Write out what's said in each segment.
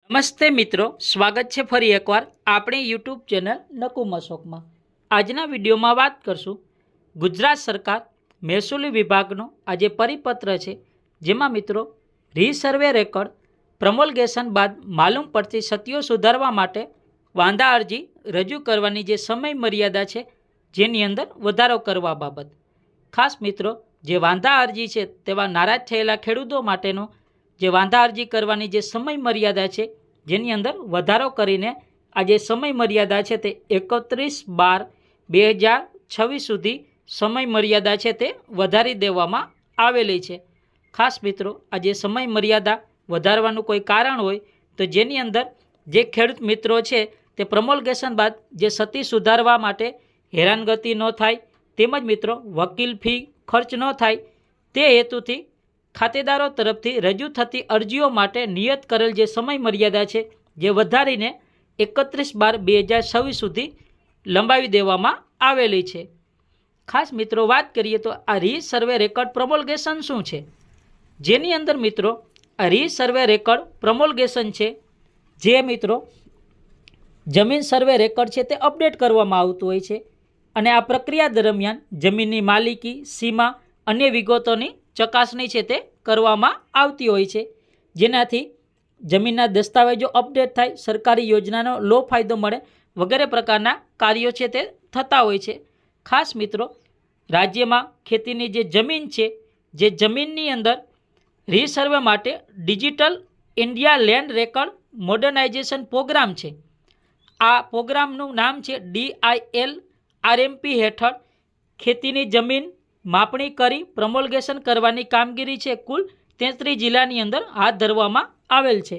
નમસ્તે મિત્રો, સ્વાગત છે ફરી એકવાર આપણી યુટ્યુબ ચેનલ નકુમશોકમાં। આજના વિડીયોમાં વાત કરશું ગુજરાત સરકાર મહેસૂલી વિભાગનો આજે પરિપત્ર છે, જેમાં મિત્રો રીસર્વે રેકોર્ડ પ્રમોલગેશન બાદ માલુમ પડતી ક્ષતિઓ સુધારવા માટે વાંધા અરજી રજૂ કરવાની જે સમય મર્યાદા છે, જેની અંદર વધારો કરવા બાબત ખાસ મિત્રો જે વાંધા અરજી છે તેવા નારાજ થયેલા ખેડૂતો માટેનો જે વાંધા અરજી કરવાની જે સમય મર્યાદા છે, જેની અંદર વધારો કરીને આ જે સમય મર્યાદા છે તે 31/12/2026 સુધી સમય મર્યાદા છે તે વધારી દેવામાં આવેલી છે। ખાસ મિત્રો આ જે સમય મર્યાદા વધારવાનું કોઈ કારણ હોય તો જેની અંદર જે ખેડૂત મિત્રો છે તે પ્રમોલગેશન બાદ જે ક્ષતિ સુધારવા માટે હેરાનગતિ ન થાય, તેમજ મિત્રો વકીલ ફી ખર્ચ ન થાય તે હેતુથી ખાતેદારો તરફથી રજૂ થતી અરજીઓ માટે નિયત કરેલ જે સમય મર્યાદા છે જે વધારીને 31/12/2026 સુધી લંબાવી દેવામાં આવેલી છે। ખાસ મિત્રો વાત કરીએ તો આ રીસર્વે રેકોર્ડ પ્રમોલગેશન શું છે, જેની અંદર મિત્રો આ રીસર્વે રેકોર્ડ પ્રમોલગેશન છે જે મિત્રો જમીન સર્વે રેકોર્ડ છે તે અપડેટ કરવામાં આવતું હોય છે, અને આ પ્રક્રિયા દરમિયાન જમીનની માલિકી, સીમા, અન્ય વિગતોની ચકાસણી છે તે કરવામાં આવતી હોય છે, જેનાથી જમીનના દસ્તાવેજો અપડેટ થાય, સરકારી યોજનાનો લો ફાયદો મળે વગેરે પ્રકારના કાર્યો છે તે થતા હોય છે। ખાસ મિત્રો રાજ્યમાં ખેતીની જે જમીન છે, જે જમીનની અંદર રીસર્વે માટે digital India land record modernisation programme છે। આ પ્રોગ્રામનું નામ છે DILRMP હેઠળ ખેતીની જમીન માપણી કરી પ્રમોલગેશન કરવાની કામગીરી છે કુલ 33 જિલ્લાની અંદર હાથ ધરવામાં આવેલ છે।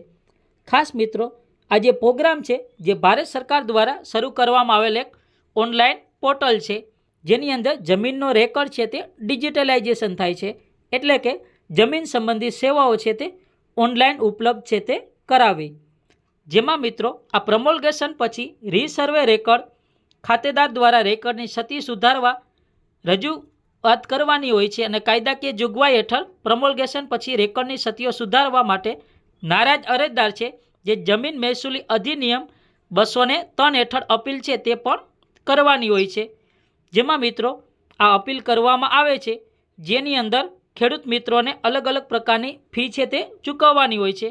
ખાસ મિત્રો આ જે પ્રોગ્રામ છે જે ભારત સરકાર દ્વારા શરૂ કરવામાં આવેલ એક ઓનલાઈન પોર્ટલ છે, જેની અંદર જમીનનો રેકોર્ડ છે તે ડિજિટલાઇઝેશન થાય છે, એટલે કે જમીન સંબંધિત સેવાઓ છે તે ઓનલાઈન ઉપલબ્ધ છે તે કરાવી। જેમાં મિત્રો આ પ્રમોલગેશન પછી રીસર્વે રેકોર્ડ ખાતેદાર દ્વારા રેકોર્ડની ક્ષતિ સુધારવા રજૂઆત કરવાની હોય છે, અને કાયદાકીય જોગવાઈ હેઠળ પ્રમોલગેશન પછી રેકોર્ડની ક્ષતિઓ સુધારવા માટે નારાજ અરજદાર છે જે જમીન મહેસૂલી અધિનિયમ 203 હેઠળ અપીલ છે તે પણ કરવાની હોય છે। જેમાં મિત્રો આ અપીલ કરવામાં આવે છે, જેની અંદર ખેડૂત મિત્રોને અલગ અલગ પ્રકારની ફી છે તે ચૂકવવાની હોય છે,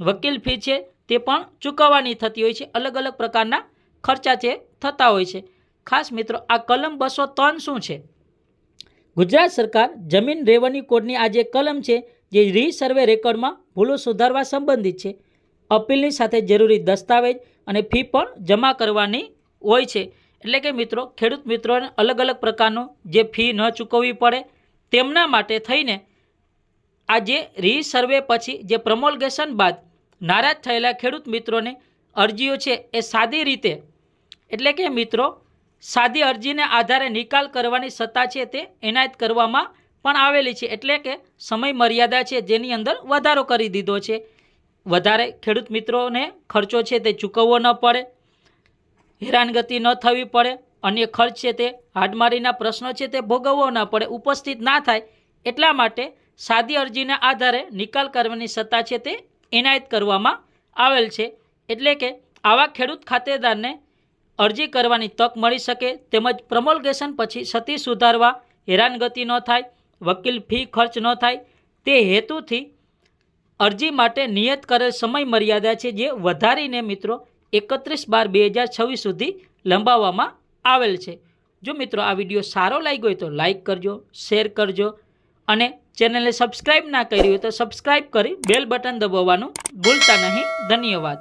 વકીલ ફી છે તે પણ ચૂકવવાની થતી હોય છે, અલગ અલગ પ્રકારના ખર્ચા છે થતા હોય છે। ખાસ મિત્રો આ કલમ 203 શું છે? ગુજરાત સરકાર જમીન રેવન્યુ કોડની આ જે કલમ છે જે રીસર્વે રેકોર્ડમાં ભૂલો સુધારવા સંબંધિત છે। અપીલની સાથે જરૂરી દસ્તાવેજ અને ફી પણ જમા કરવાની હોય છે, એટલે કે મિત્રો ખેડૂત મિત્રોને અલગ અલગ પ્રકારનું જે ફી ન ચૂકવવી પડે તેમના માટે થઈને આ જે રીસર્વે પછી જે પ્રમોલગેશન બાદ નારાજ થયેલા ખેડૂત મિત્રોને અરજીઓ છે એ સાદી રીતે, એટલે કે મિત્રો સાદી અરજીને આધારે નિકાલ કરવાની સત્તા છે તે એનાયત કરવામાં પણ આવેલી છે, એટલે કે સમય મર્યાદા છે જેની અંદર વધારો કરી દીધો છે। વધારે ખેડૂત મિત્રોને ખર્ચો છે તે ચૂકવવો ન પડે, હેરાનગતિ ન થવી પડે, અન્ય ખર્ચ છે તે હાડમારીના પ્રશ્નો છે તે ભોગવવો ન પડે, ઉપસ્થિત ના થાય, એટલા માટે સાદી અરજીના આધારે નિકાલ કરવાની સત્તા છે તે એનાયત કરવામાં આવેલ છે, એટલે કે આવા ખેડૂત ખાતેદારને અરજી કરવાની તક મળી શકે, તેમજ પ્રમોલગેશન પછી ક્ષતિ સુધારવા હેરાનગતિ ન થાય, વકીલ ફી ખર્ચ ન થાય તે હેતુથી અરજી માટે નિયત કરેલ સમય મર્યાદા છે જે વધારીને મિત્રો 31/12/2026 સુધી લંબાવવામાં આવેલ છે। જો મિત્રો આ વિડીયો સારો લાગ્યો હોય તો લાઈક કરજો, શેર કરજો, અને ચેનલને સબસ્ક્રાઈબ ના કરી હોય તો સબસ્ક્રાઈબ કરી બેલ બટન દબાવવાનું ભૂલતા નહીં। ધન્યવાદ।